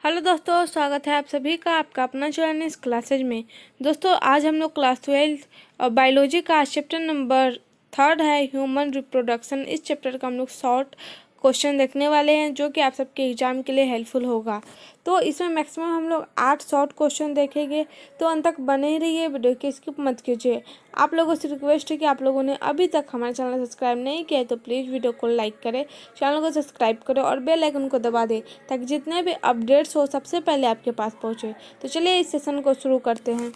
Hello दोस्तों, स्वागत है आप सभी का आपका अपना चैनल इस क्लासेज में। दोस्तों आज हम लोग क्लास 12 और बायोलॉजी का चैप्टर नंबर 3 है ह्यूमन रिप्रोडक्शन। इस चैप्टर का हम लोग शॉर्ट क्वेश्चन देखने वाले हैं जो कि आप सबके एग्जाम के लिए हेल्पफुल होगा। तो इसमें मैक्सिमम हम लोग 8 शॉर्ट क्वेश्चन देखेंगे, तो अंत तक बने ही रहिए, वीडियो की स्किप मत कीजिए। आप लोगों से रिक्वेस्ट है कि आप लोगों ने अभी तक हमारे चैनल सब्सक्राइब नहीं किया है तो प्लीज़ वीडियो को लाइक करें, चैनल को सब्सक्राइब करें और बेल आइकन को दबा दें ताकि जितने भी अपडेट्स हो सबसे पहले आपके पास पहुँचे। तो चलिए इस सेशन को शुरू करते हैं।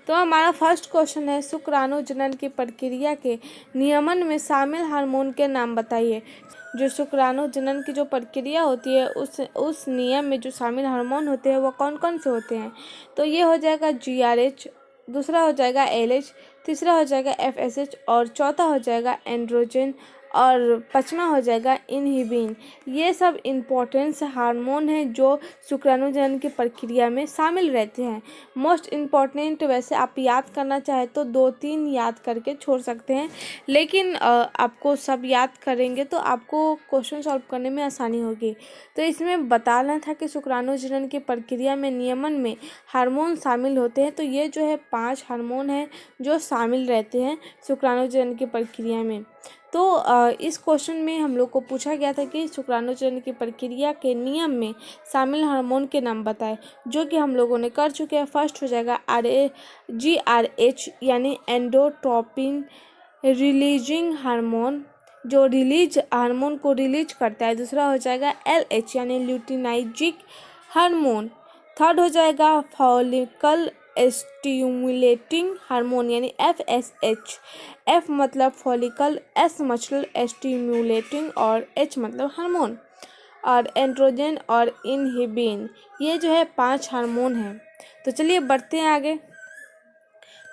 तो हमारा फर्स्ट क्वेश्चन है, शुक्राणुजनन की प्रक्रिया के नियमन में शामिल हार्मोन के नाम बताइए। जो शुक्राणुजनन की जो प्रक्रिया होती है उस नियम में जो शामिल हार्मोन होते हैं वो कौन कौन से होते हैं। तो ये हो जाएगा GRH, दूसरा हो जाएगा LH, तीसरा हो जाएगा FSH और चौथा हो जाएगा एंड्रोजन और पांचवा हो जाएगा इनहिबिन। ये सब इम्पोर्टेंस हार्मोन हैं जो शुक्राणुजनन की प्रक्रिया में शामिल रहते हैं। मोस्ट इम्पॉर्टेंट वैसे आप याद करना चाहे तो 2-3 याद करके छोड़ सकते हैं, लेकिन आपको सब याद करेंगे तो आपको क्वेश्चन सॉल्व करने में आसानी होगी। तो इसमें बताना था कि शुक्राणुजनन की प्रक्रिया में नियमन में हार्मोन शामिल होते हैं। तो ये जो है 5 हार्मोन हैं जो शामिल रहते हैं शुक्राणुजनन की प्रक्रिया में। तो इस क्वेश्चन में हम लोग को पूछा गया था कि शुक्राणुजनन की प्रक्रिया के नियम में शामिल हार्मोन के नाम बताएं, जो कि हम लोगों ने कर चुके हैं। फर्स्ट हो जाएगा GRH यानी एंडोट्रोपिन रिलीजिंग हार्मोन, जो रिलीज हार्मोन को रिलीज करता है। दूसरा हो जाएगा LH यानी ल्यूटिनाइजिक हार्मोन। थर्ड हो जाएगा फॉलिकल स्टिमुलेटिंग हार्मोन यानी FSH। F मतलब फॉलिकल, S मतलब स्टिमुलेटिंग और H मतलब हार्मोन। और एंड्रोजन और इनहिबिन, ये जो है 5 हार्मोन हैं। तो चलिए बढ़ते हैं आगे।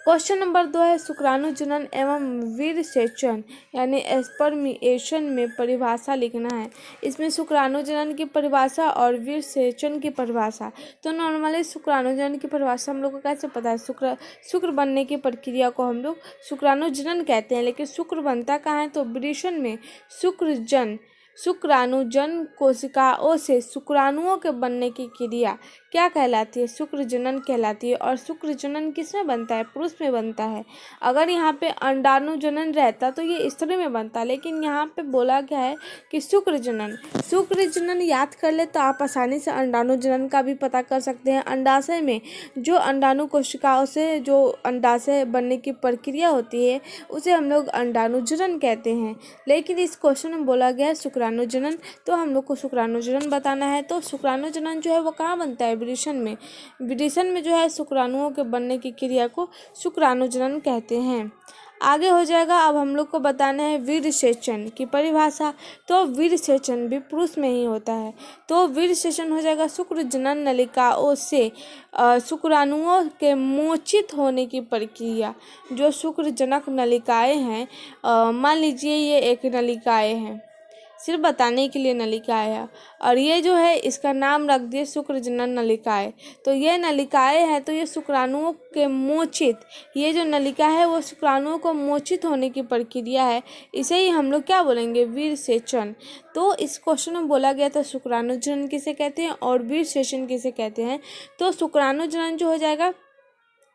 क्वेश्चन नंबर 2 है, शुक्राणुजनन एवं वीरसेचन यानी स्पर्मिएशन में परिभाषा लिखना है। इसमें शुक्राणुजनन की परिभाषा और वीरसेचन की परिभाषा। तो नॉर्मली शुक्राणुजनन की परिभाषा हम लोग को कैसे पता है, शुक्र बनने की प्रक्रिया को हम लोग शुक्राणुजनन कहते हैं। लेकिन शुक्र बनता कहाँ है, तो वृषण में शुक्राणुजन कोशिकाओं से शुक्राणुओं के बनने की क्रिया क्या कहलाती है, शुक्रजनन कहलाती है। और शुक्रजनन किसमें बनता है, पुरुष में बनता है। अगर यहाँ पे अंडाणुजनन रहता तो ये स्त्री में बनता, लेकिन यहाँ पे बोला गया है कि शुक्रजनन याद कर ले तो आप आसानी से अंडाणुजनन का भी पता कर सकते हैं। अंडाशय में जो अंडाणु कोशिकाओं से जो अंडाशय बनने की प्रक्रिया होती है उसे हम लोग अंडाणुजनन कहते हैं। लेकिन इस क्वेश्चन में बोला गया है शुक्राणुजनन, तो हम लोग को शुक्राणुजनन बताना है। तो शुक्राणुजनन जो है वो कहाँ बनता है, वृषण में जो है शुक्राणुओं के बनने की क्रिया को शुक्राणुजनन कहते हैं। आगे हो जाएगा, अब हम लोग को बताना है वीरसेचन की परिभाषा। तो वीरसेचन भी पुरुष में ही होता है। तो वीरसेचन हो जाएगा शुक्रजनन नलिकाओं से शुक्राणुओं के मोचित होने की प्रक्रिया। जो शुक्रजनक नलिकाएं हैं, मान लीजिए ये एक नलिकाएं हैं, सिर्फ बताने के लिए नलिकाएं है, और ये जो है इसका नाम रख दिए शुक्रजनन नलिकाएं। तो ये नलिकाएं हैं, तो ये शुक्राणुओं के मोचित, ये जो नलिका है वो शुक्राणुओं को मोचित होने की प्रक्रिया है, इसे ही हम लोग क्या बोलेंगे, वीरसेचन। तो इस क्वेश्चन में बोला गया था शुक्राणुजनन किसे कहते हैं और वीरसेचन किसे कहते हैं। तो शुक्राणुजनन जो हो जाएगा,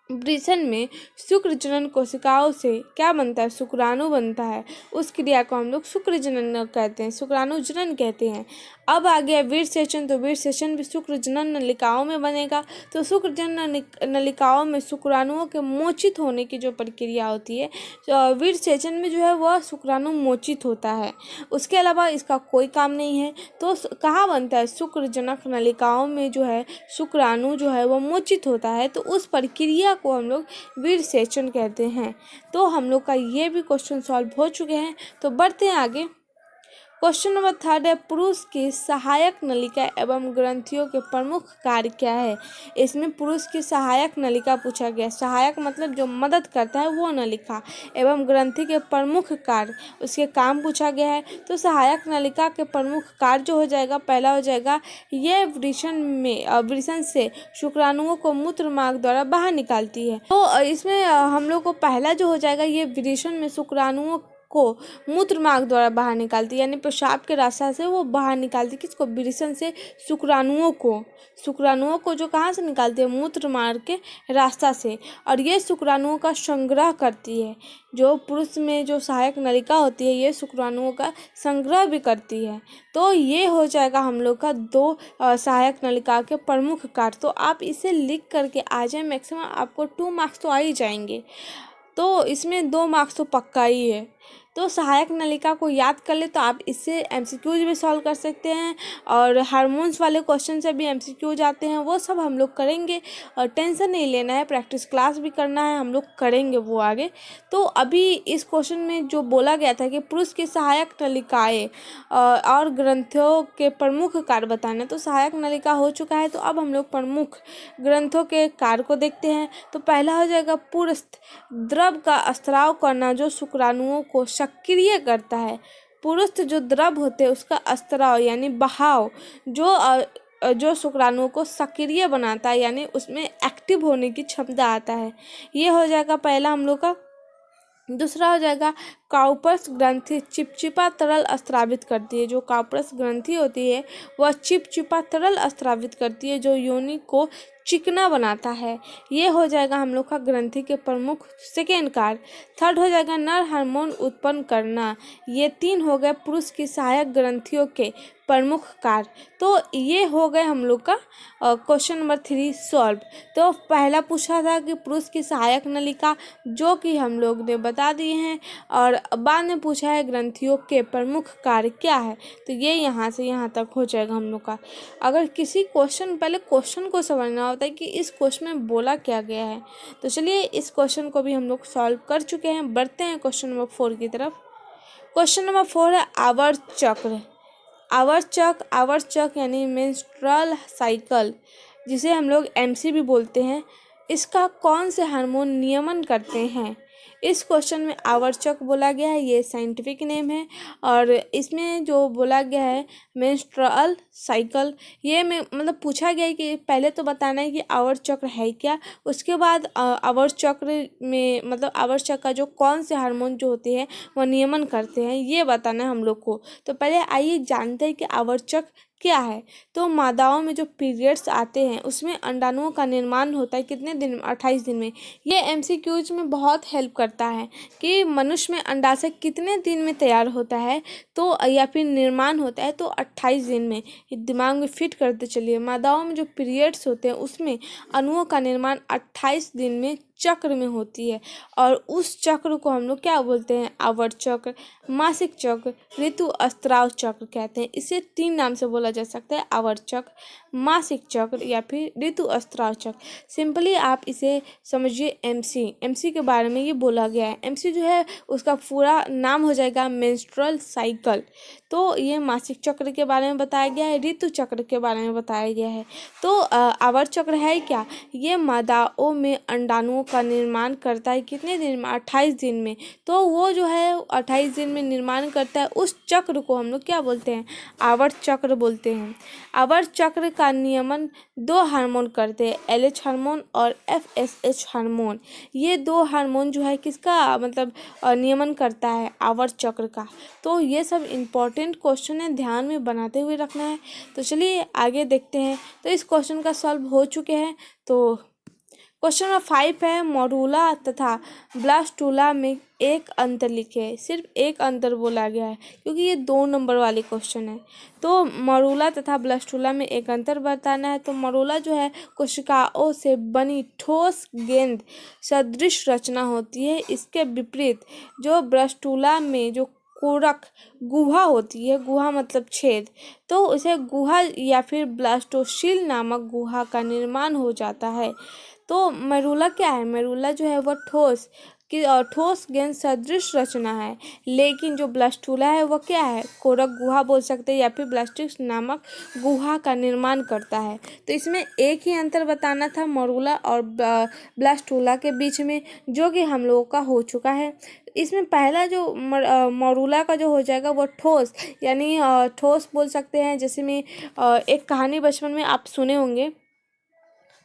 वृषण में शुक्रजनन कोशिकाओं से क्या बनता है, शुक्राणु बनता है। उस क्रिया को हम लोग शुक्रजनन कहते हैं, शुक्राणुजनन कहते हैं। अब आ गया वीरसेचन, तो वीरसेचन भी शुक्रजनन नलिकाओं में बनेगा। तो शुक्रजनन नलिकाओं में शुक्राणुओं के मोचित होने की जो प्रक्रिया होती है, तो वीरसेचन में जो है वह शुक्राणु मोचित होता है। उसके अलावा इसका कोई काम नहीं है। तो कहाँ बनता है, शुक्रजनक नलिकाओं में जो है शुक्राणु जो है वो मोचित होता है। तो उस प्रक्रिया को हम लोग वीरसेचन कहते हैं। तो हम लोग का ये भी क्वेश्चन सॉल्व हो चुके हैं। तो बढ़ते हैं आगे। क्वेश्चन नंबर 3 है, पुरुष की सहायक नलिका एवं ग्रंथियों के प्रमुख कार्य क्या है। इसमें पुरुष की सहायक नलिका पूछा गया। सहायक मतलब जो मदद करता है वो नलिका, एवं ग्रंथि के प्रमुख कार्य, उसके काम पूछा गया है। तो सहायक नलिका के प्रमुख कार्य जो हो जाएगा, पहला हो जाएगा ये वृषण से शुक्राणुओं को मूत्र मार्ग द्वारा बाहर निकालती है। तो इसमें हम लोग को पहला जो हो जाएगा, ये वृषण में शुक्राणुओं को मूत्र मार्ग द्वारा बाहर निकालती है, यानी पेशाब के रास्ता से वो बाहर निकालती है। किसको? विरेचन से शुक्राणुओं को जो कहाँ से निकालती है? मूत्र मार्ग के रास्ता से। और ये शुक्राणुओं का संग्रह करती है। जो पुरुष में जो सहायक नलिका होती है ये शुक्राणुओं का संग्रह भी करती है। तो ये हो जाएगा हम लोग का 2 सहायक नलिका के प्रमुख कार्य। तो आप इसे लिख करके आ जाए, मैक्सिमम आपको 2 मार्क्स तो आ ही जाएंगे। तो इसमें 2 मार्क्स तो पक्का ही है। तो सहायक नलिका को याद कर ले तो आप इससे एमसीक्यूज भी सॉल्व कर सकते हैं, और हार्मोन्स वाले क्वेश्चन से भी एमसीक्यूज आते हैं, वो सब हम लोग करेंगे। और टेंशन नहीं लेना है, प्रैक्टिस क्लास भी करना है, हम लोग करेंगे वो आगे। तो अभी इस क्वेश्चन में जो बोला गया था कि पुरुष की सहायक नलिकाएँ और ग्रंथियों के प्रमुख कार्य बताना, तो सहायक नलिका हो चुका है। तो अब हम लोग प्रमुख ग्रंथों के कार्य को देखते हैं। तो पहला हो जाएगा पुरस्थ द्रव का स्त्राव करना, जो शुक्राणुओं को सक्रिय करता है। पुरस्थ जो द्रव होते हैं उसका स्त्राव यानी बहाव जो शुक्राणुओं को सक्रिय बनाता है, यानी उसमें एक्टिव होने की क्षमता आता है। ये हो जाएगा पहला हम लोग का। दूसरा हो जाएगा काउपर्स ग्रंथि चिपचिपा तरल स्त्रावित करती है। जो काउपर्स ग्रंथि होती है वह चिपचिपा तरल स्त्रावित करती है, जो योनि को चिकना बनाता है। ये हो जाएगा हम लोग का ग्रंथि के प्रमुख सेकेंड कार्य। थर्ड हो जाएगा नर हार्मोन उत्पन्न करना। ये 3 हो गए पुरुष की सहायक ग्रंथियों के प्रमुख कार्य। तो ये हो गए हम लोग का क्वेश्चन नंबर 3 सॉल्व। तो पहला पूछा था कि पुरुष की सहायक नलिका, जो कि हम लोग ने बता दिए हैं, और बाद में पूछा है ग्रंथियों के प्रमुख कार्य क्या है। तो ये यहाँ से यहाँ तक हो जाएगा हम लोग का। अगर किसी पहले क्वेश्चन को समझना होता है कि इस क्वेश्चन में बोला क्या गया है। तो चलिए इस क्वेश्चन को भी हम लोग सॉल्व कर चुके हैं। बढ़ते हैं क्वेश्चन नंबर 4 की तरफ। क्वेश्चन नंबर 4 है आवर्त चक्र। आवर्त चक्र यानी मेंस्ट्रुअल साइकिल, जिसे हम लोग एमसी भी बोलते हैं, इसका कौन से हार्मोन नियमन करते हैं। इस क्वेश्चन में आवर्चक बोला गया है, ये साइंटिफिक नेम है। और इसमें जो बोला गया है मेंस्ट्रुअल साइकिल, ये में मतलब पूछा गया है कि पहले तो बताना है कि आवर्त चक्र है क्या, उसके बाद आवर्त चक्र में मतलब आवर्त चक्र का जो कौन से हार्मोन जो होते हैं वो नियमन करते हैं, ये बताना है हम लोग को। तो पहले आइए जानते हैं कि आवर्त चक्र क्या है। तो मादाओं में जो पीरियड्स आते हैं उसमें अंडाणुओं का निर्माण होता है कितने दिन में? 28 दिन में। ये एमसीक्यूज में बहुत हेल्प करता है कि मनुष्य में अंडाशय कितने दिन में तैयार होता है, तो या फिर निर्माण होता है, तो 28 दिन में। दिमाग में फिट करते चलिए, मादाओं में जो पीरियड्स होते हैं उसमें अणुओं का निर्माण 28 दिन में चक्र में होती है। और उस चक्र को हम लोग क्या बोलते हैं? आवर्त चक्र, मासिक चक्र, ऋतु स्त्राव चक्र कहते हैं। इसे 3 नाम से बोला जा सकता है, आवर्त चक्र, मासिक चक्र या फिर ऋतु स्त्राव चक्र। सिंपली आप इसे समझिए एमसी के बारे में ये बोला गया है। एमसी जो है उसका पूरा नाम हो जाएगा मेंस्ट्रुअल साइकिल। तो ये मासिक चक्र के बारे में बताया गया है, ऋतु चक्र के बारे में बताया गया है। तो आवर्त चक्र है क्या? ये मादाओं में अंडाणुओं का निर्माण करता है कितने दिन में? 28 दिन में। तो वो जो है 28 दिन में निर्माण करता है, उस चक्र को हम लोग क्या बोलते हैं? आवर्त चक्र बोलते हैं। आवर्त चक्र का नियमन 2 हार्मोन करते हैं, LH हार्मोन और FSH हार्मोन। ये 2 हार्मोन जो है किसका मतलब नियमन करता है? आवर्त चक्र का। तो ये सब इम्पोर्टेंट क्वेश्चन है, ध्यान में बनाते हुए रखना है। तो चलिए आगे देखते हैं। तो इस क्वेश्चन का सॉल्व हो चुके हैं। तो क्वेश्चन नंबर 5 है मॉरूला तथा ब्लास्टूला में एक अंतर लिखे। सिर्फ एक अंतर बोला गया है क्योंकि ये 2 नंबर वाले क्वेश्चन है। तो मॉरूला तथा ब्लास्टूला में एक अंतर बताना है। तो मॉरूला जो है कोशिकाओं से बनी ठोस गेंद सदृश रचना होती है। इसके विपरीत जो ब्लास्टूला में जो कोरक गुहा होती है, गुहा मतलब छेद, तो उसे गुहा या फिर ब्लास्टोसिल नामक गुहा का निर्माण हो जाता है। तो मरूला क्या है? मरूला जो है वह ठोस गेंद सदृश रचना है। लेकिन जो ब्लास्टूला है वह क्या है? कोरक गुहा बोल सकते हैं या फिर ब्लास्टिक्स नामक गुहा का निर्माण करता है। तो इसमें एक ही अंतर बताना था मरूला और ब्लास्टूला के बीच में, जो कि हम लोगों का हो चुका है। इसमें पहला जो मरूला का जो हो जाएगा वो ठोस, यानी ठोस बोल सकते हैं। जैसे में एक कहानी बचपन में आप सुने होंगे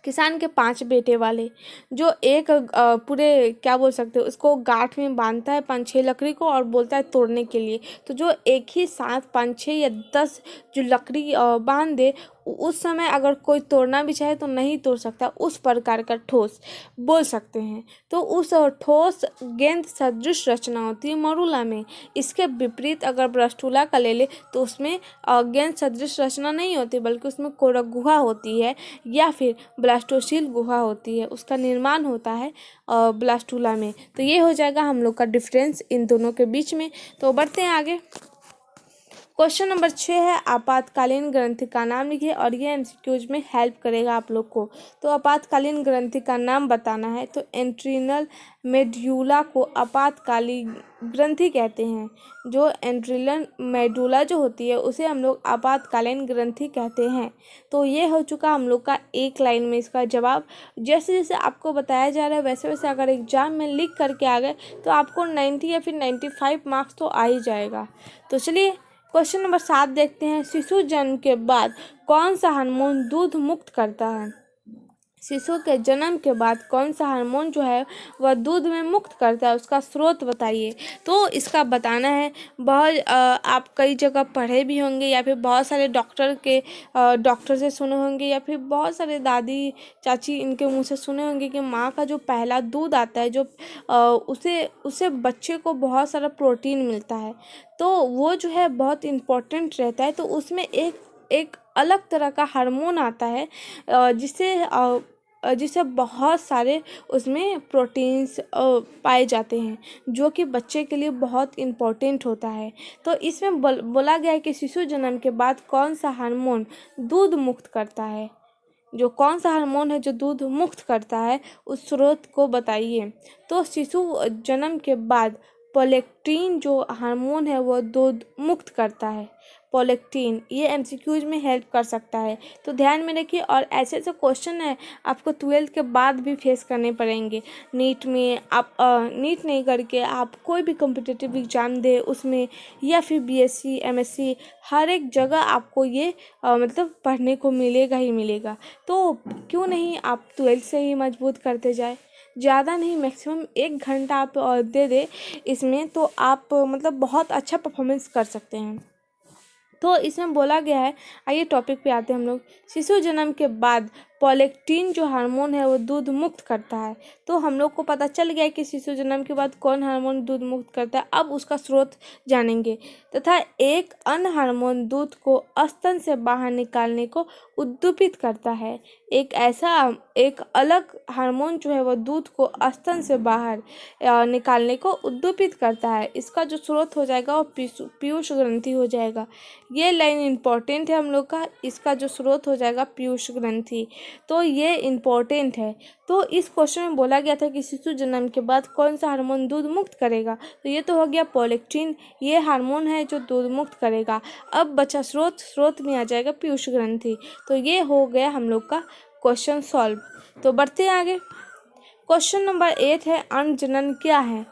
किसान के 5 बेटे वाले, जो एक पूरे क्या बोल सकते हो उसको गांठ में बांधता है 5-6 लकड़ी को और बोलता है तोड़ने के लिए। तो जो एक ही साथ 5-6 या 10 जो लकड़ी बांध दे, उस समय अगर कोई तोड़ना भी चाहे तो नहीं तोड़ सकता, उस प्रकार का ठोस बोल सकते हैं। तो उस ठोस गेंद सदृश रचना होती है मरुला में। इसके विपरीत अगर ब्रष्टुला का ले ले तो उसमें गेंद सदृश रचना नहीं होती, बल्कि उसमें कोरक गुहा होती है या फिर ब्लास्टोसील गुहा होती है, उसका निर्माण होता है ब्लास्टुला में। तो ये हो जाएगा हम लोग का डिफरेंस इन दोनों के बीच में। तो बढ़ते हैं आगे। क्वेश्चन नंबर 6 है आपातकालीन ग्रंथि का नाम लिखिए और ये एमसीक्यूज में हेल्प करेगा आप लोग को। तो आपातकालीन ग्रंथि का नाम बताना है। तो एंट्रीनल मेड्यूला को आपातकालीन ग्रंथि कहते हैं। जो एंट्रीनल मेडुला जो होती है उसे हम लोग आपातकालीन ग्रंथि कहते हैं। तो ये हो चुका हम लोग का एक लाइन में इसका जवाब। जैसे जैसे आपको बताया जा रहा है वैसे वैसे अगर एग्जाम में लिख करके आ गए तो आपको 90 या फिर 95 मार्क्स तो आ ही जाएगा। तो चलिए क्वेश्चन नंबर 7 देखते हैं। शिशु जन्म के बाद कौन सा हार्मोन दूध मुक्त करता है? शिशु के जन्म के बाद कौन सा हार्मोन जो है वह दूध में मुक्त करता है, उसका स्रोत बताइए। तो इसका बताना है। बहुत आप कई जगह पढ़े भी होंगे या फिर बहुत सारे डॉक्टर से सुने होंगे या फिर बहुत सारे दादी चाची इनके मुंह से सुने होंगे कि माँ का जो पहला दूध आता है जो उसे बच्चे को बहुत सारा प्रोटीन मिलता है। तो वो जो है बहुत इम्पोर्टेंट रहता है। तो उसमें एक अलग तरह का हार्मोन आता है जिससे बहुत सारे उसमें प्रोटीन्स पाए जाते हैं, जो कि बच्चे के लिए बहुत इम्पोर्टेंट होता है। तो इसमें बोला गया है कि शिशु जन्म के बाद कौन सा हार्मोन दूध मुक्त करता है। जो कौन सा हार्मोन है जो दूध मुक्त करता है उस स्रोत को बताइए। तो शिशु जन्म के बाद प्रोलैक्टिन जो हार्मोन है वो दूध मुक्त करता है। प्रोलैक्टिन ये एमसीक्यूज में हेल्प कर सकता है, तो ध्यान में रखिए। और ऐसे ऐसे क्वेश्चन है आपको 12th के बाद भी फेस करने पड़ेंगे। नीट में आप नीट नहीं करके आप कोई भी कॉम्पिटिटिव एग्ज़ाम दे उसमें, या फिर बीएससी एमएससी, हर एक जगह आपको ये मतलब पढ़ने को मिलेगा ही मिलेगा। तो क्यों नहीं आप 12th से ही मजबूत करते जाए। ज़्यादा नहीं, मैक्सिमम 1 घंटा आप दे दे इसमें, तो आप मतलब बहुत अच्छा परफॉर्मेंस कर सकते हैं। तो इसमें बोला गया है, आइए टॉपिक पे आते हैं हम लोग। शिशु जन्म के बाद प्रोलैक्टिन जो हार्मोन है वो दूध मुक्त करता है। तो हम लोग को पता चल गया कि शिशु जन्म के बाद कौन हार्मोन दूध मुक्त करता है। अब उसका स्रोत जानेंगे। तथा एक अन्य हार्मोन दूध को स्तन से बाहर निकालने को उद्दीपित करता है। एक अलग हार्मोन जो है वो दूध को स्तन से बाहर निकालने को उद्दीपित करता है। इसका जो स्रोत हो जाएगा वो पीयूष ग्रंथि हो जाएगा। ये लाइन इम्पोर्टेंट है हम लोग का। इसका जो स्रोत हो जाएगा पीयूष ग्रंथि। तो ये इम्पोर्टेंट है। तो इस क्वेश्चन में बोला गया था कि शिशु जन्म के बाद कौन सा हार्मोन दूध मुक्त करेगा। तो ये तो हो गया प्रोलैक्टिन, ये हार्मोन है जो दूध मुक्त करेगा। अब बचा स्रोत में आ जाएगा पीयूष ग्रंथि। तो ये हो गया हम लोग का क्वेश्चन सॉल्व। तो बढ़ते हैं आगे। क्वेश्चन नंबर 8 है अंडजनन क्या है।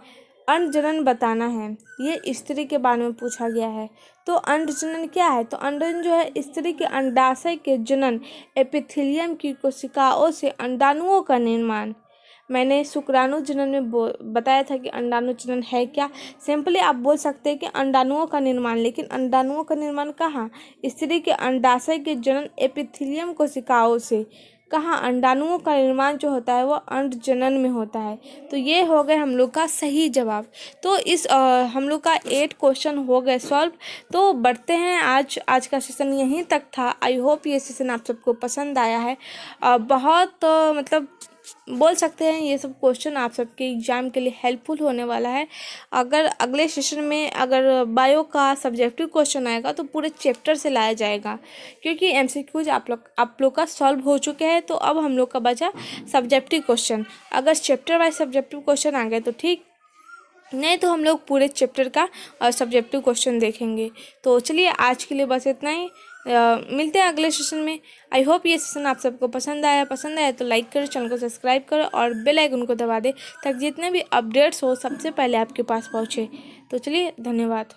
अंडजनन बताना है। ये स्त्री के बारे में पूछा गया है। तो अंडजनन क्या है। तो अंडजनन जो है स्त्री के अंडाशय के जनन एपिथेलियम की कोशिकाओं से अंडाणुओं का निर्माण। मैंने शुक्राणु जनन में बताया था कि अंडाणु जनन है क्या। सिंपली आप बोल सकते हैं कि अंडाणुओं का निर्माण, लेकिन अंडाणुओं का निर्माण कहाँ। स्त्री के अंडाशय के जनन एपिथेलियम कोशिकाओं से। कहाँ अंडाणुओं का निर्माण जो होता है वो अंडजनन में होता है। तो ये हो गए हम लोग का सही जवाब। तो इस हम लोग का 8 क्वेश्चन हो गए सॉल्व। तो बढ़ते हैं, आज का सेशन यहीं तक था। आई होप ये सेशन आप सबको पसंद आया है। बहुत मतलब बोल सकते हैं ये सब क्वेश्चन आप सबके एग्जाम के लिए हेल्पफुल होने वाला है। अगर अगले सेशन में अगर बायो का सब्जेक्टिव क्वेश्चन आएगा तो पूरे चैप्टर से लाया जाएगा, क्योंकि एमसीक्यूज आप लोग का सॉल्व हो चुके हैं। तो अब हम लोग का बचा सब्जेक्टिव क्वेश्चन। अगर चैप्टर वाइज सब्जेक्टिव क्वेश्चन आ गए तो ठीक, नहीं तो हम लोग पूरे चैप्टर का सब्जेक्टिव क्वेश्चन देखेंगे। तो चलिए आज के लिए बस इतना ही। मिलते हैं अगले सेशन में। आई होप ये सेशन आप सबको पसंद आया तो लाइक करो, चैनल को सब्सक्राइब करो और बेल आइकन को दबा दे, ताकि जितने भी अपडेट्स हो सबसे पहले आपके पास पहुँचे। तो चलिए धन्यवाद।